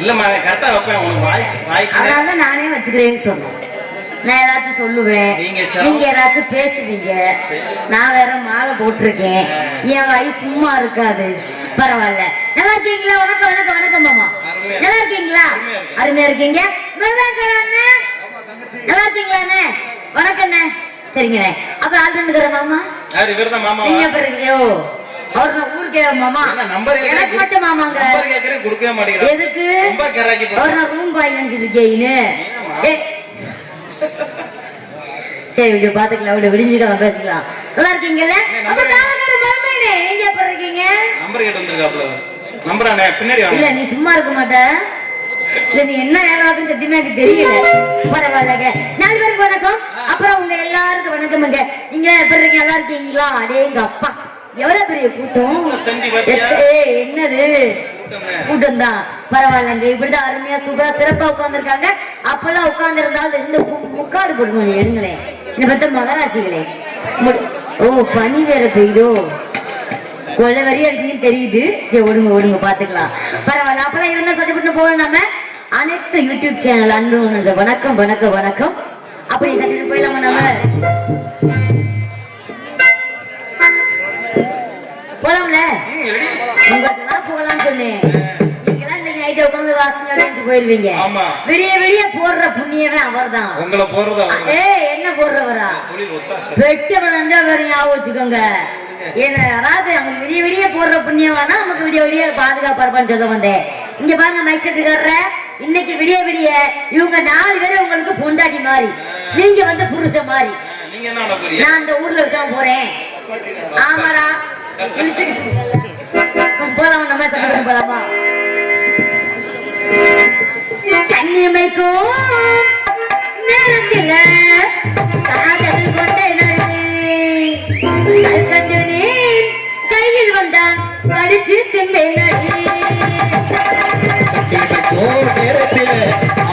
இல்லம்மா கரெக்டா வைப்பேன் உனக்கு வாய்க்கு அதனால நானே வச்சுக்கிறேன்னு சொன்னேன். நான் ஏதாச்சும் சொல்லுவேன், நீங்க ஏதாச்சும் பேசுவீங்க. நான் வேற மாலை போட்டிருக்கேன், என் வாய் சும்மா இருக்காது. பரவாயில்ல. நல்லா இருக்கீங்களா? வணக்கம் வணக்கம் வணக்கம் மாமா. நல்லா இருக்கீங்களா? அருமையா இருக்கீங்க. நல்லா இருக்கீங்களாண்ணே? வணக்கண்ணே. சரிங்கண்ணே. அப்புறம் ஆள் ரெண்டுக்கிற மாமா நீங்க எப்படி இருக்கீங்க? அவரு ஊருக்கே மாமா, எனக்கு மட்டும் மாமாங்க. எதுக்கு அவரு ரூம் பாய் நினைச்சிட்டு இருக்கீன்னு? சரி விடு, பாத்துக்கலாம் விடு, விடிஞ்சுக்கலாம் பேசிக்கலாம். நல்லா இருக்கீங்கல்ல? நீங்க எப்படி இருக்கீங்க? இல்ல நீ சும்மா இருக்க மாட்ட. இல்ல நீ என்ன வேலைன்னு சத்தியமா எனக்கு தெரியல. பரவாயில்லங்க. 4 பேருக்கு வணக்கம். அப்புறம் உங்க எல்லாருக்கும் வணக்கம்ங்க. நீங்க எப்படி இருக்கீங்க? நல்லா இருக்கீங்களா? அடே எங்க அப்பா எவ்வளவு பெரிய கூட்டம். என்னது கூட்டம் தான். பரவாயில்லங்க. இப்படிதான் அருமையா சூப்பரா சிறப்பா உட்கார்ந்துருக்காங்க. அப்பெல்லாம் உட்கார்ந்து இருந்தாலும் இந்த முக்காடு போடுவோம். எடுங்களேன் இந்த பத்த மகராசிகளே. ஓ பனி வேற பெய்தோ, கொலை வரியா இருக்கீங்கன்னு தெரியுது. சரி ஒடுங்க ஒடுங்க பாத்துக்கலாம். பரவாயில்ல. அப்பெல்லாம் இருந்தா சட்டப்பட்டு போகணும். நம்ம அனைத்து யூடியூப் சேனல் அன்பு வணக்கம் வணக்கம் வணக்கம். அப்படி சட்டப்பட்டு போயிடலாமா? நம்ம போலாம்ல? உங்களுக்கு தான் போகலாம்னு சொன்னேன். நீங்களாம் இன்னைக்கு நைட்டு உட்காந்து வாசனை அடைஞ்சு போயிருவீங்க. விடிய விடிய போடுற புண்ணியவன் அவர் தான். என்ன போடுறவரா? வெட்ட விளைஞ்சா வேற ஞாபகம் வச்சுக்கோங்க. ஏன்னா அதாவது அவங்க விடிய விடிய போடுற புண்ணியவானா நமக்கு விடிய விடிய பாதுகாப்பா இருப்பான்னு சொல்ல வந்தேன். இங்க பாருங்க மைசெட்டுக்காரர, இன்னைக்கு விடிய விடிய இவங்க 4 பேரும் உங்களுக்கு பொண்டாட்டி மாதிரி, நீங்க வந்து புருஷ மாதிரி. நான் அந்த ஊர்ல இருக்க போறேன். ஆமாடா போலாமா? நம்ம சட்டப்பட்டு போலாமா? கண்ணியமைக்கும் நேரத்தில் காதல் கொண்டே கல்கண்டு நீர் கையில் வந்தான் கடிச்சு திம்பே நடி. நேரத்தில்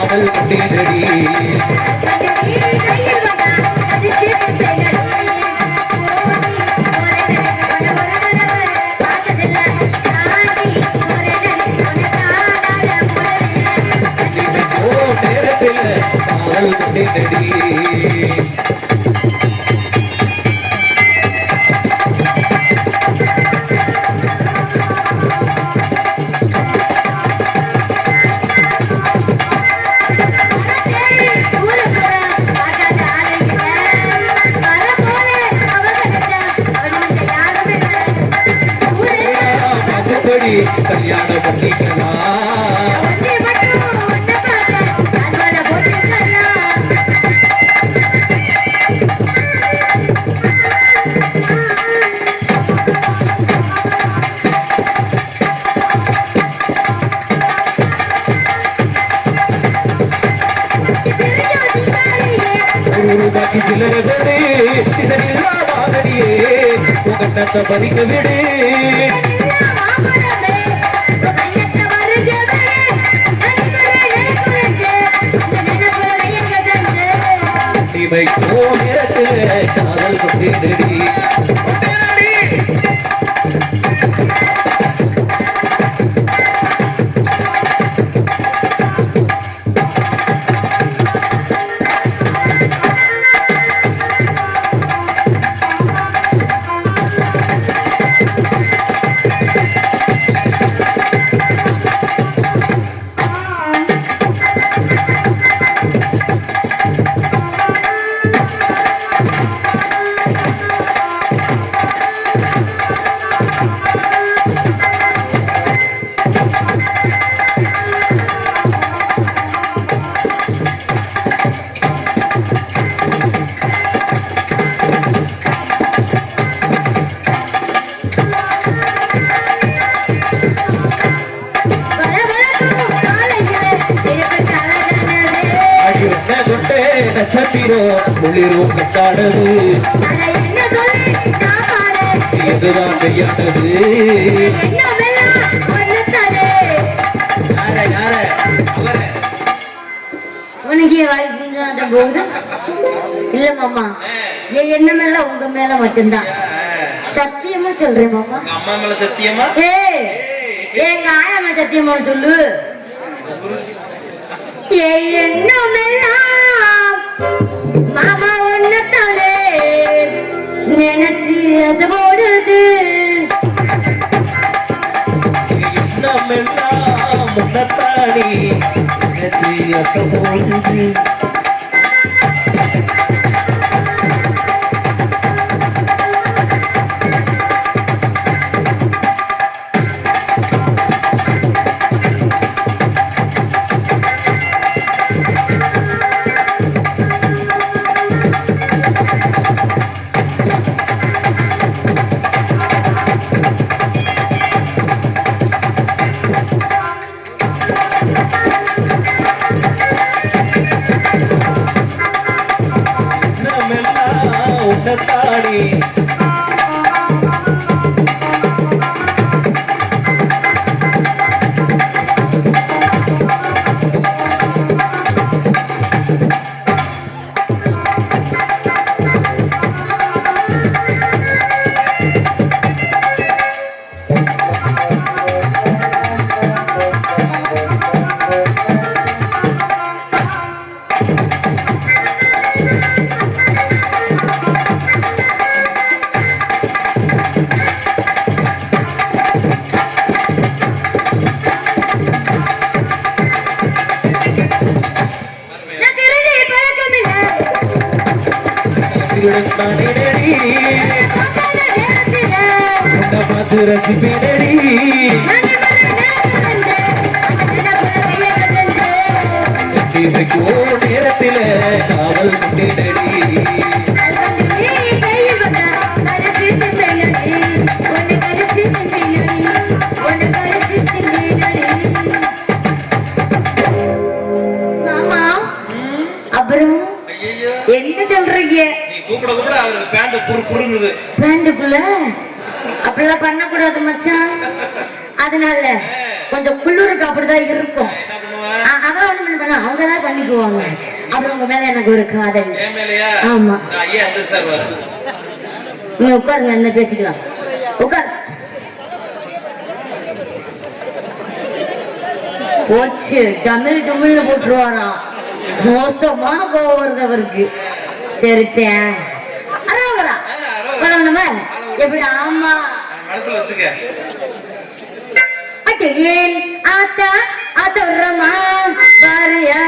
அவள் கொண்டேனடி கையில் வந்தான் கடிச்சு திம்பே நடி. கல்யாண பண்ணிக்கலாம். சிலரே இதனில்லா வாகடியே உகட்டத்தை பறிக்க விடு. காதல் கொண்டேனடி நட்சத்திரம் குளிரும் கட்டாடது இதுதான் கையானது. உனக்கு வாய்ப்பு போகுது இல்ல மாமா, என் எண்ணமெல்லாம் உங்க மேல மட்டும்தான். சத்தியமா சொல்றேன் மாமா. அம்மா மேல சத்தியமா? எங்க ஆயா மேல சத்தியமா சொல்லு. எண்ணமெல்லாம் மாமா ஒன்னத்தானே நினைச்சு அசைவோடுது. எண்ணமெல்லாம் முன்னத்தாடி நினைச்சு அசைவோடுது. உன்னத்தாடி ரசிப்பேனடி நேரத்தில காவல் கொண்டேனடி. அப்புறம் என்ன சொல்றீங்க? நீ கூப்பிட கூப்பிட அவருக்கு பேண்ட் புரு புருங்குது. பேண்டுக்குள்ள அப்படிலாம் பண்ணக்கூடாது மச்சான். அதனால கொஞ்சம் குளிருக்கு அப்படிதான் இருக்கும். அதெல்லாம் ஒண்ணு பண்ண அவங்கதான் பண்ணிக்குவாங்க. அப்புறம் உங்க மேல எனக்கு ஒரு காதல். ஆமா நீங்க உட்காருங்க, என்ன பேசிக்கலாம். உட்கார். போச்சு தமிழ் தமிழ்ல போட்டுருவாராம். மோசமான கோவம் வருது அவருக்கு. சரித்தேன் எப்படி? ஆமா மனசுல வச்சுக்க. ஏன் ஆத்தா ஆத்தோரமா பாரியா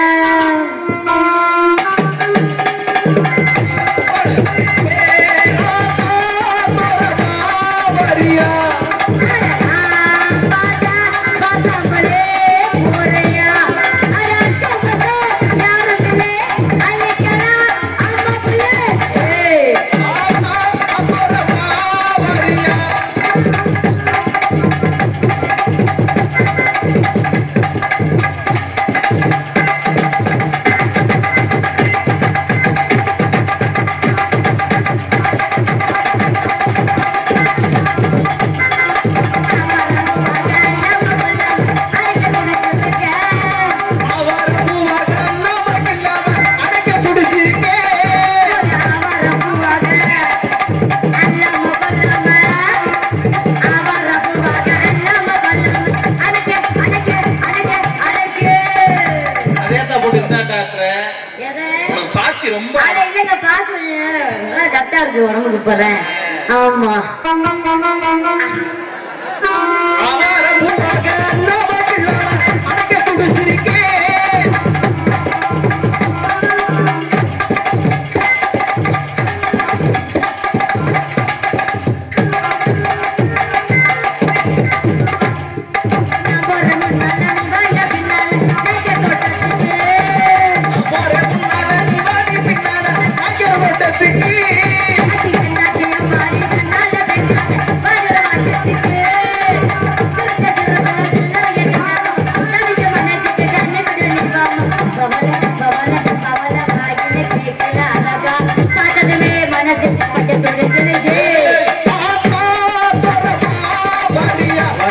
உடம்புக்கு போறேன். ஆமா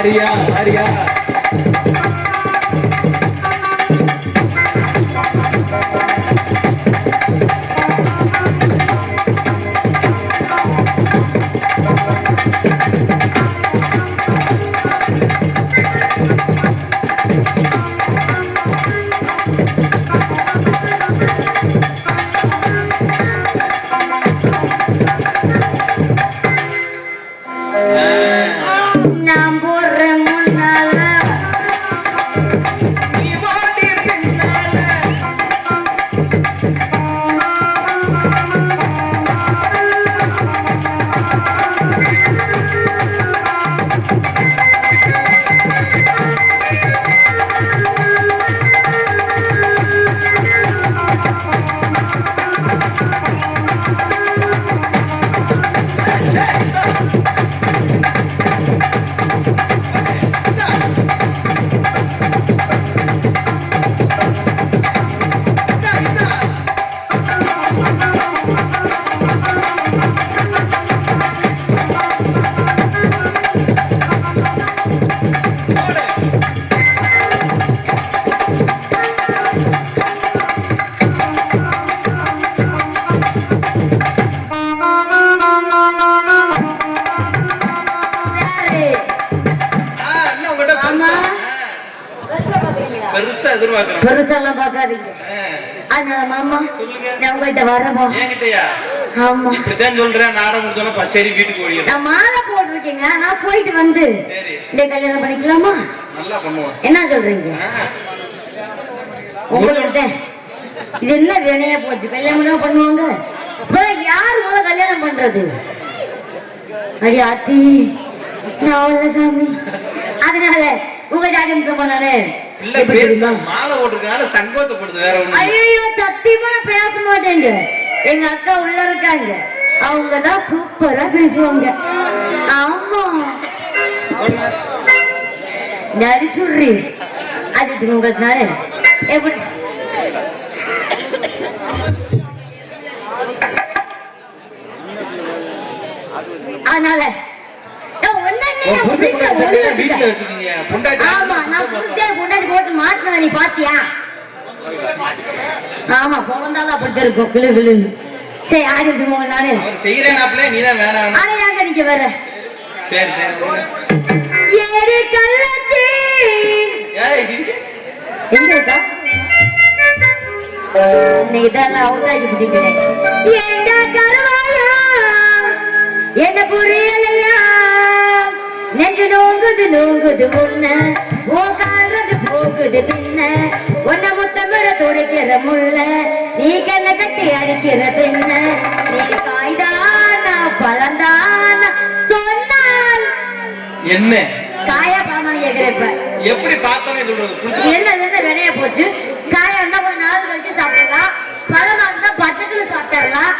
Maria, Maria. எதிர்பார்க்கிறேன். பெருசாலாம் பார்க்காதீங்க. அதனால மாமா சொல்லுங்க. நான் உங்கள்கிட்ட வரவா? என்கிட்டயா? ஆமா. இப்படித்தான் சொல்றேன். நாடகம் முடிஞ்சோன்னா பசேரி வீட்டுக்கு ஓடிடும். நான் மாலை போட்டிருக்கேங்க. நான் போயிட்டு வந்து சரி. இந்த கல்யாணம் பண்ணிக்கலாமா? நல்லா பண்ணுவோம். என்ன சொல்றீங்க? உங்கள்கிட்ட இது என்ன வினையா போச்சு? கல்யாணம் பண்ணுவாங்க. அப்புறம் யார் முதல்ல கல்யாணம் பண்றது? அடி ஆத்தி நான் சாமி. அதனால உங்க ஜாதிமுக பண்ணாரு. பிள்ளை பேச மாலை போட்டிருக்காங்க, சங்கோச்சப்படுது. வேற ஒண்ணு. ஐயோ சத்தியமா நான் பேச மாட்டேங்க. எங்க அக்கா உள்ள இருக்காங்க. அவங்கதான் சூப்பரா பேசுவாங்க. ஆமா நரிச்சுடுறி அது உங்களுக்கு எப்படி அதனால போட்டு மாட்டின நீ பாத்தியா? ஆமா குழந்தாலும் அப்படித்தான் இருக்கும். கிளு கிளுன்னு. சரி ஆடி நானே செய்யறேன். நீதான் வேணாம். ஆனையாங்க நீங்க வேற. சரி சரி. ஏறி கள்ளச்சி எங்க இருக்கா? இன்னைக்கு தான் அவுட் ஆகி விட்டீங்களே. எங்க கருவாயா என்ன புரியலையா? நெஞ்சு நோங்குது நோங்குது முன்ன ஓ கால்றது போகுது பின்ன உன்னை முத்தமிட துடைக்கிற முள்ள நீ கண்ண கட்டி அடிக்கிற பின்ன நீ காய்தானா பழந்தானா சொன்னால் என்ன காயா பழமானு கேக்குறப்ப எப்படி பார்த்தோன்னே சொல்றது? என்ன வினைய போச்சு. காயா இருந்தா கொஞ்ச நாள் கழிச்சு சாப்பிடலாம். பழமா இருந்தா பச்சைக்குள்ள சாப்பிடலாம்.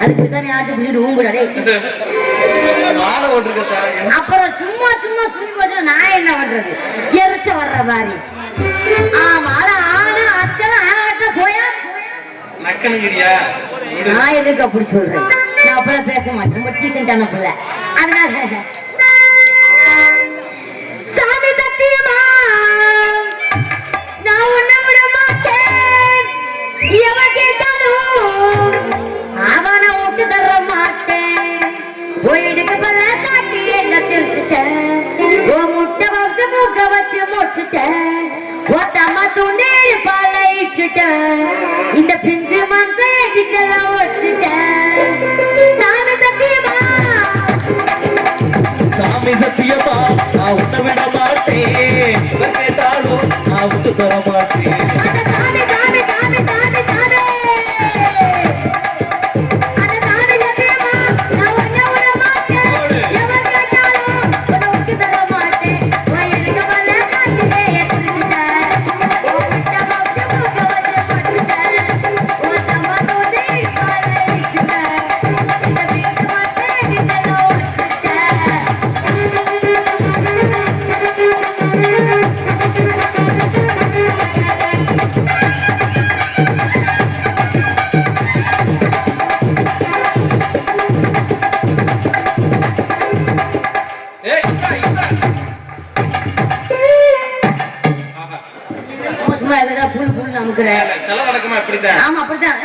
அதுக்கு சாமி ஆச்சு பிடிச்சிட்டு ஊங்குடாடே. மாலை ஓட்டுருக்கா? அப்புறம் சும்மா சும்மா சும்மி போச்சு. நான் என்ன பண்றது? எரிச்ச வர்ற மாதிரி. ஆமா ஆனா அச்சல ஆட்ட போயா நக்கனுங்கிறியா? நான் எதுக்கு அப்படி சொல்றேன்? நான் அப்பெல்லாம் பேச மாட்டேன். ரொம்ப டீசென்டான பிள்ளை. அதனால சாமி சத்தியமா நான் உன்னை விட மாட்டேன். எவன் கேட்டாலும் அவனை விட்டு தர மாட்டேன். போயிடுக்கு பல்ல காட்டி என்ன சிரிச்சுட்டேன். ஓ முட்டை வச்சு மூக்க வச்சு முடிச்சுட்டேன். ஒத்தம்மா துண்டே பழைச்சுட்டேன். இந்த பிஞ்சு மனசை அடிச்செல்லாம் ஒடிச்சுட்டேன். சாமி சத்தியமா சாமி சத்தியமா நான் உன்னை விட மாட்டேன். கேட்டாலும் நான் விட்டு தர மாட்டேன். சாமி சாமி சாமி சாமி சாமி அந்த சாமி சத்தியமா நான் உன்னை விட மாட்டேன். எவன் கேட்டாலும் உன்னை விட்டு தர மாட்டேன். வயதுக்கு பல்ல காட்டிலே எத்திரிச்சுட்டேன். ஓ முட்டை வச்சு மூக்க வச்சு முடிச்சுட்டேன். ஒத்தம்மா துண்டே பழைச்சுட்டேன். இந்த பிஞ்சு மனசை அடிச்செல்லாம் ஒடிச்சுட்டேன். ஏய் இந்தா. ஆஹா. சும்மா சும்மா எதா புல் புல் நமக்குற. செலவடக்கமா இப்படிதான். ஆமா அப்படித்தான்.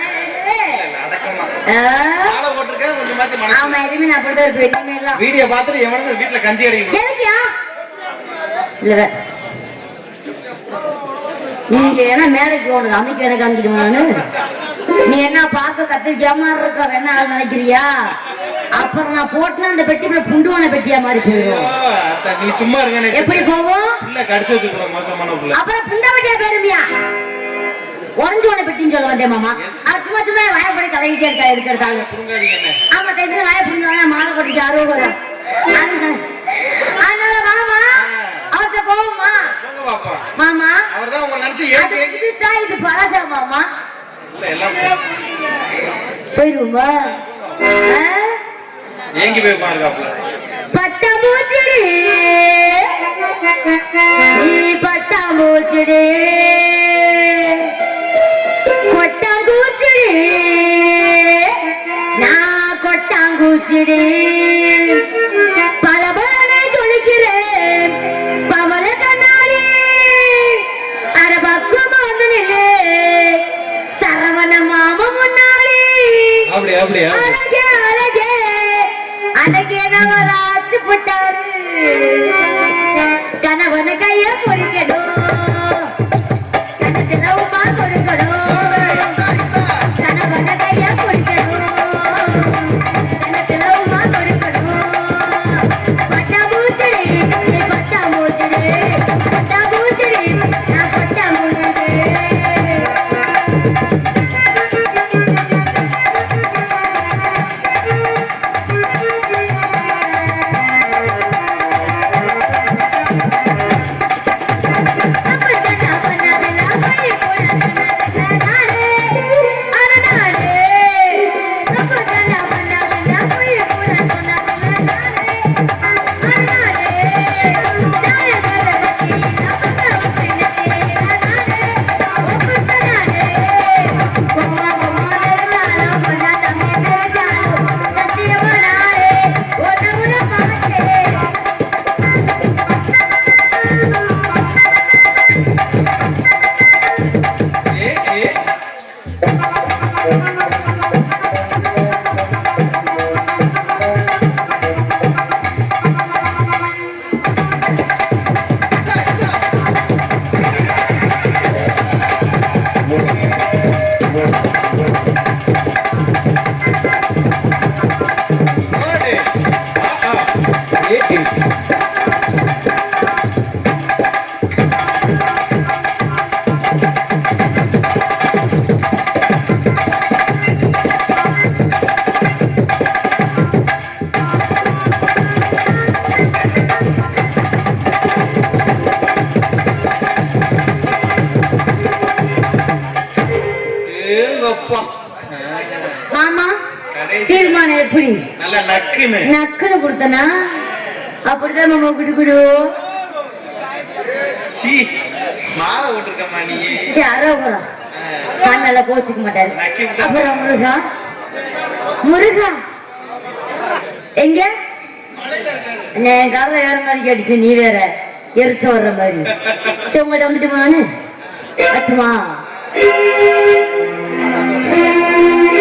அடக்கமா ஆ, மாலை போட்டிருக்கேன். கொஞ்சமாச்சும் மனசு. ஆமா இனிமே நான் அப்படிதான் இருப்பேன். இனிமே எல்லாம் வீடியோ பார்த்துட்டு எவனுக்கு வீட்டுல கஞ்சி அடிக்கணும். எதுக்கியா இல்ல நீங்க என்ன மேடைக்கு ஓடுது அமைக்க எனக்கு காமிக்கணுமானு? நீ என்ன பார்க்க கத்திரிக்காம இருக்க வேணா நினைக்கிறியா? அப்புறம் நான் போட்டுனா அந்த பெட்டிக்குள்ள புண்டுவான பெட்டியா மாதிரி போயிடும். ஐயோ, அத்தை, நீ சும்மா இருக்க. எப்படி போகும்? புள்ள கடிச்சு வச்சுக்கணும். மோசமான புள்ள. அப்புறம் புண்டா பெட்டியா போயிருமியா? உடஞ்சு உன பெட்டின்னு சொல்ல வந்தேன் மாமா. அது சும்மா சும்மா வாயப்படி கலகிட்டே இருக்கா எதுக்கு எடுத்தாலும். புரிஞ்சாதீங்க என்ன. ஆமா தைச்சு வாய புரிஞ்சாதான் மாலை போட்டுக்கு அறுபது. அதனால மாமா அவர்கிட்ட போவோமா? சொல்லுங்க பாப்பா. மாமா அவர்தான் உங்களை நினைச்சு அது புதுசா இது பழசா மாமா? எல்லாம் போயிருவோமா? ஏங்கி போய் பாருக்காப்புல. பட்டாம்பூச்சிடி நீ பட்டாம்பூச்சிடி கொட்டாங்கூச்சிடி நான் கொட்டாங்கூச்சிடி பல பலனை சொல்லிக்கிறேன் பவன கண்ணாடி அட பக்குவமா வந்து நில்லு சரவண மாமா முன்னாடி. அப்படியே அப்படியே அழகே அழகே அழகே நவராச்சு போட்டாரு கணவன கைய பொறிக்கணும் கணத்துல உமா கொடுக்கணும் கணவன கைய பொறிக்கணும் கணத்துல உமா கொடுக்கணும் பட்டா மூச்சடி நீ பட்டா மூச்சடி பட்டா மூச்சடி நான் பட்டா மூச்சடி மாமா தீர்மானம் எப்படி நல்ல நக்குன்னு நக்குன்னு கொடுத்தனா அப்படிதான் மாமா குடுக்குடு சீ மாலை விட்டுருக்கம்மா நீ சரி அரோகரா சாண்டால கோச்சுக்க மாட்டாரு அப்புறம் முருகா முருகா எங்க என் காலைல வேற மாதிரி அடிச்சு நீ வேற எரிச்ச வர்ற மாதிரி சரி உங்கள்கிட்ட வந்துட்டு நானு அட்டுமா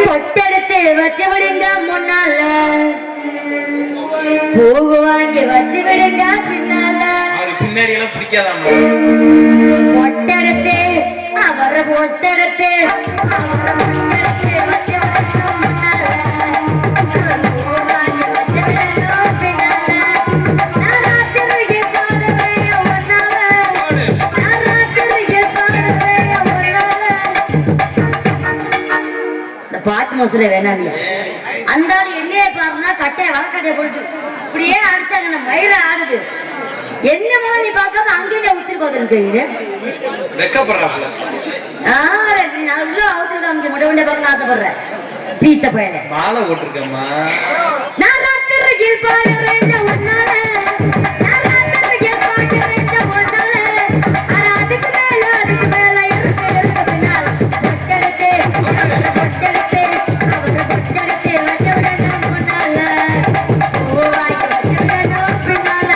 பொட்டெடுத்து வச்சு விடுங்க முன்னால போகு வாங்கி வச்சு விடுங்க பின்னால பின்னாடி எல்லாம் பிடிக்காதாமா பொட்டெடுத்து அவரை பொட்டெடுத்து அவரை பொட்டெடுத்து வச்சு விடுங்க முன்னால போகு வாங்கி வச்சு விடுங்க பின்னால நான் ராத்திரிக்கு காணுவேன் ஒன்னால நான் ராத்திரிக்கு காணுவேன் ஒன்னால பாட்டு மசூரை வேணாமியா அந்த ஆள் என்னையே பாருன்னா கட்டையை வழக்கட்டையை போட்டு இப்படியே அடிச்சாங்க மயில ஆடுது என்ன மாதிரி பார்க்காம அங்கேயே ஊத்திருக்கோம் கையில வெக்கப்படுறாப்ல உள்ள அவுத்திருக்காங்க முட்டை முட்டை பார்க்க ஆசைப்படுறேன் பீத்த பயல மாலை போட்டிருக்கம்மா நான் ராத்திரியில் பாடுறேன் ஒன்னால நான் ராத்திரியில் பாடுறேன் ஒன்னால அதுக்கு மேல இருக்கு பின்னால பொட்டெடுத்து அவரை பொட்டெடுத்து வச்சு விடணும் முன்னால வாங்கி வச்சு விடணும் பின்னால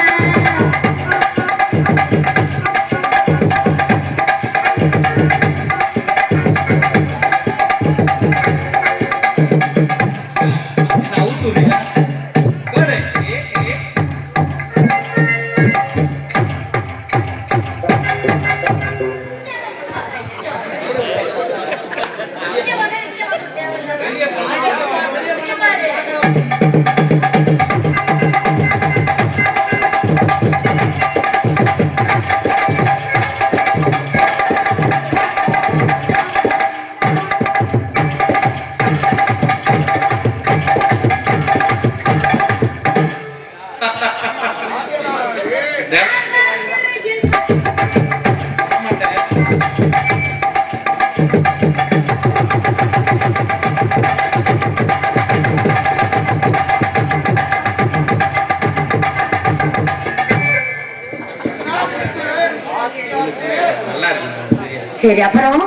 சரி அப்புறம்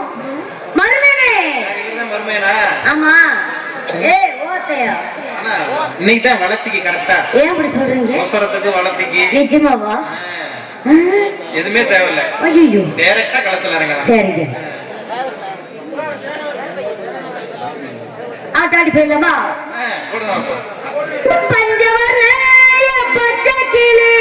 மருமேனே ஆமா ஓத்தையா இன்னைக்கு தான் வளர்த்திக்கு கரெக்டா ஏன் அப்படி சொல்றீங்க அவசரத்துக்கு வளர்த்திக்கு நிஜமாவா எதுவுமே தேவையில்ல ஐயோ டைரக்டா களத்துல இறங்கலாம் சரிங்க ஆட்டாடி போயிடலாமா பஞ்சவர பச்சை கிளி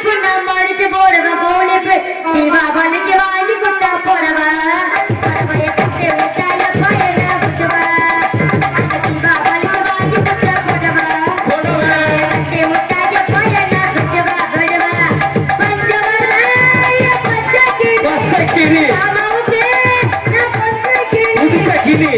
இனிப்பு நான் மடிச்சு போடுவேன் போலிப்பு தீபாவளிக்கு வாங்கி குட்டா போடுவேன் பறவைய கட்டி விட்டாயப்பா என்ன விட்டுவேன் அந்த தீபாவளிக்கு வாங்கி குட்டா போடுவேன் கட்டி விட்டாயப்பா என்ன விட்டுவேன் விடுவேன் பஞ்சவர பச்சை கிளி மாமாவுக்கு நான் பச்சை கிளி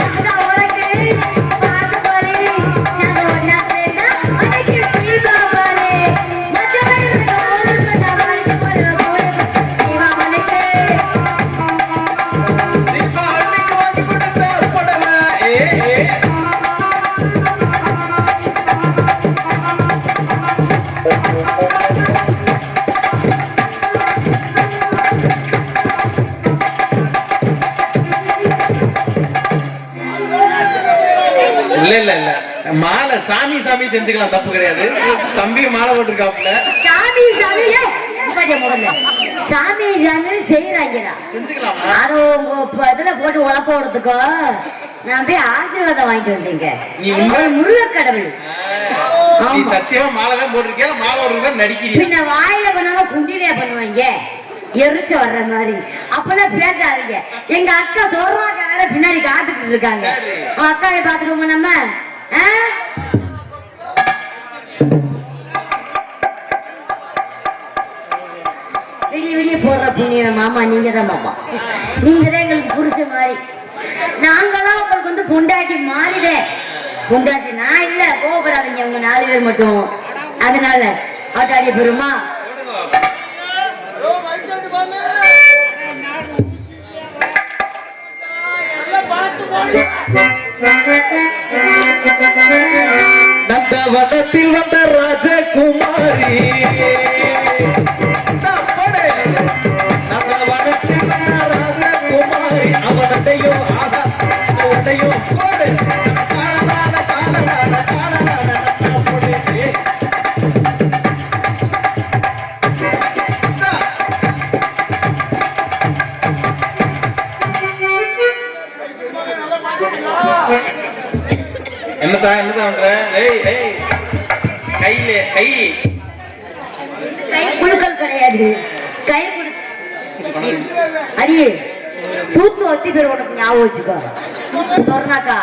இல்ல இல்ல இல்ல மாலை சாமி சாமி செஞ்சுக்கலாம், தப்பு கிடையாது. தம்பி மாலை போட்டிருக்காப்புல. சாமி சாமியே முதல்ல சாமி சாமி செய்யறாங்களா செஞ்சுக்கலாம். அது உங்க இதுல போட்டு உழப்ப விடுறதுக்கோ நான் போய் ஆசீர்வாதம் வாங்கிட்டு வந்தீங்க. நீ முருக கடவுள் நீ சத்தியமா மாலை தான் போட்டிருக்கியா, மாலை ஒரு நடிக்கிறீங்க. பின்ன வாயில பண்ணாம குண்டிலே பண்ணுவாங்க எரிச்ச வர்ற மாதிரி. அப்பெல்லாம் பேசாதீங்க. எங்க அக்கா சொல்றாங்க வேற பின்னாடி காத்துக்கிட்டு இருக்காங்க. அக்காவை பாத்துருவோமா நம்ம? வெளியே வெளியே போடுற புண்ணியம் மாமா நீங்க தான் மாமா. நீங்க தான் எங்களுக்கு புருஷ மாதிரி. நாங்களாம் உங்களுக்கு வந்து பொண்டாட்டி மாறிதே. பொண்டாட்டி நான் இல்ல, கோவப்படாதீங்க உங்க 4 பேர் மட்டும். அதனால ஆட்டாடி பெருமா நந்தவனத்தில் வந்த ராஜகுமாரி, நந்தவனத்தில் வந்த ராஜகுமாரி, அவனடையோ அவனடையோ போடு காணலான காணலான காணலான போடு. என்னதான் பண்ற? கையில கை கை குழுக்கள் கிடையாது. கை அடியே சூத்து ஒத்தி பேர் உனக்கு ஞாபகம் வச்சுக்கோ. சொன்னாக்கா